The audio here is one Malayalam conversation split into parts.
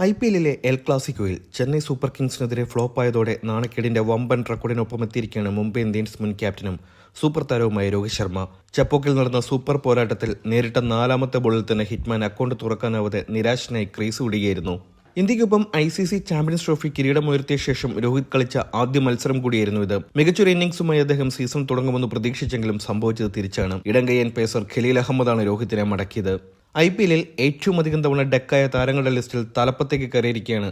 IPL എൽ ക്ലാസിക്കോയിൽ ചെന്നൈ സൂപ്പർ കിങ്സിനെതിരെ ഫ്ലോപ്പായതോടെ നാണക്കേടിന്റെ വമ്പൻ റെക്കോർഡിനൊപ്പം എത്തിയിരിക്കുകയാണ് മുംബൈ ഇന്ത്യൻസ് മുൻ ക്യാപ്റ്റനും സൂപ്പർ താരവുമായ രോഹിത് ശർമ്മ. ചെപ്പോക്കിൽ നടന്ന സൂപ്പർ പോരാട്ടത്തിൽ നേരിട്ട 4ാമത്തെ ബോളിൽ തന്നെ ഹിറ്റ്മാൻ അക്കൗണ്ട് തുറക്കാനാവാതെ നിരാശനായി ക്രീസ് വിടുകയായിരുന്നു. ഇന്ത്യക്കൊപ്പം ICC ചാമ്പ്യൻസ് ട്രോഫി കിരീടമുയർത്തിയ ശേഷം രോഹിത് കളിച്ച ആദ്യ മത്സരം കൂടിയായിരുന്നു ഇത്. മികച്ചൊരു ഇന്നിംഗ്സുമായി അദ്ദേഹം സീസൺ തുടങ്ങുമെന്ന് പ്രതീക്ഷിച്ചെങ്കിലും സംഭവിച്ചത് തിരിച്ചാണ്. ഇടംകയ്യൻ പേസർ ഖലീൽ അഹമ്മദാണ് രോഹിത്തിനെ മടക്കിയത്. IPL ഏറ്റവും അധികം തവണ ഡെക്കായ താരങ്ങളുടെ ലിസ്റ്റിൽ തലപ്പത്തേക്ക് കയറിയിരിക്കുകയാണ്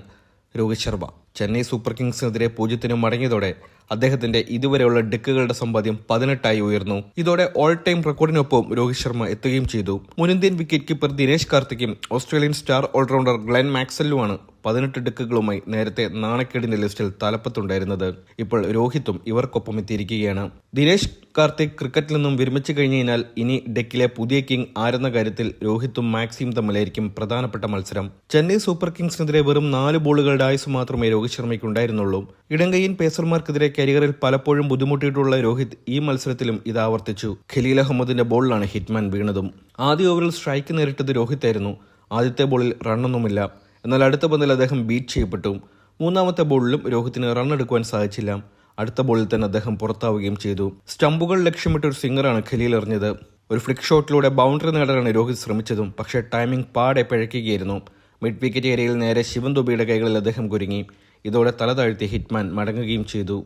രോഹിത് ശർമ്മ. ചെന്നൈ സൂപ്പർ കിങ്സിനെതിരെ 0 മടങ്ങിയതോടെ അദ്ദേഹത്തിന്റെ ഇതുവരെയുള്ള ഡെക്കുകളുടെ സമ്പാദ്യം 18 ഉയർന്നു. ഇതോടെ ഓൾ ടൈം റെക്കോർഡിനൊപ്പം രോഹിത് ശർമ്മ എത്തുകയും ചെയ്തു. മുൻ ഇന്ത്യൻ വിക്കറ്റ് കീപ്പർ ദിനേശ് കാർത്തിക്കും ഓസ്ട്രേലിയൻ സ്റ്റാർ ഓൾറൗണ്ടർ ഗ്ലെൻ മാക്സ്വെല്ലുമാണ് 18 ഡെക്കുകളുമായി നേരത്തെ നാണക്കേടിന്റെ ലിസ്റ്റിൽ തലപ്പത്തുണ്ടായിരുന്നത്. ഇപ്പോൾ രോഹിത്തും ഇവർക്കൊപ്പം എത്തിയിരിക്കുകയാണ്. ദിനേശ് കാർത്തിക് ക്രിക്കറ്റിൽ നിന്നും വിരമിച്ചു കഴിഞ്ഞാൽ ഇനി ഡെക്കിലെ പുതിയ കിങ് ആരെന്ന കാര്യത്തിൽ രോഹിത്തും മാക്സിയും തമ്മിലായിരിക്കും പ്രധാനപ്പെട്ട മത്സരം. ചെന്നൈ സൂപ്പർ കിങ്സിനെതിരെ വെറും 4 ബോളുകളുടെ ആയുസ് മാത്രമേ രോഹിത് ശർമ്മയ്ക്ക് ഉണ്ടായിരുന്നുള്ളൂ. ഇടംകയ്യൻ പേസർമാർക്കെതിരെ കരിയറിൽ പലപ്പോഴും ബുദ്ധിമുട്ടിയിട്ടുള്ള രോഹിത് ഈ മത്സരത്തിലും ഇത് ആവർത്തിച്ചു. ഖലീൽ അഹമ്മദിന്റെ ബോളിലാണ് ഹിറ്റ്മാൻ വീണതും. ആദ്യ ഓവറിൽ സ്ട്രൈക്ക് നേരിട്ടത് രോഹിത്തായിരുന്നു. ആദ്യത്തെ ബോളിൽ റണ്ണൊന്നുമില്ല. എന്നാൽ അടുത്ത പന്തിൽ അദ്ദേഹം ബീറ്റ് ചെയ്യപ്പെട്ടു. 3ാമത്തെ ബോളിലും രോഹിത്തിന് റൺ എടുക്കുവാൻ സാധിച്ചില്ല. അടുത്ത ബോളിൽ തന്നെ അദ്ദേഹം പുറത്താവുകയും ചെയ്തു. സ്റ്റംപുകൾ ലക്ഷ്യമിട്ട് ഒരു സിംഗറാണ് ഖലീൽ എറിഞ്ഞത്. ഒരു ഫ്ലിക്ക് ഷോട്ടിലൂടെ ബൗണ്ടറി നേടാനാണ് രോഹിത് ശ്രമിച്ചതും. പക്ഷേ ടൈമിംഗ് പാടെ പിഴയ്ക്കുകയായിരുന്നു. മിഡ് വിക്കറ്റ് ഏരിയയിൽ നേരെ ശിവൻ ദുബെയുടെ കൈകളിൽ അദ്ദേഹം കുരുങ്ങി. ഇതോടെ തല താഴ്ത്തി ഹിറ്റ്മാൻ മടങ്ങുകയും ചെയ്തു.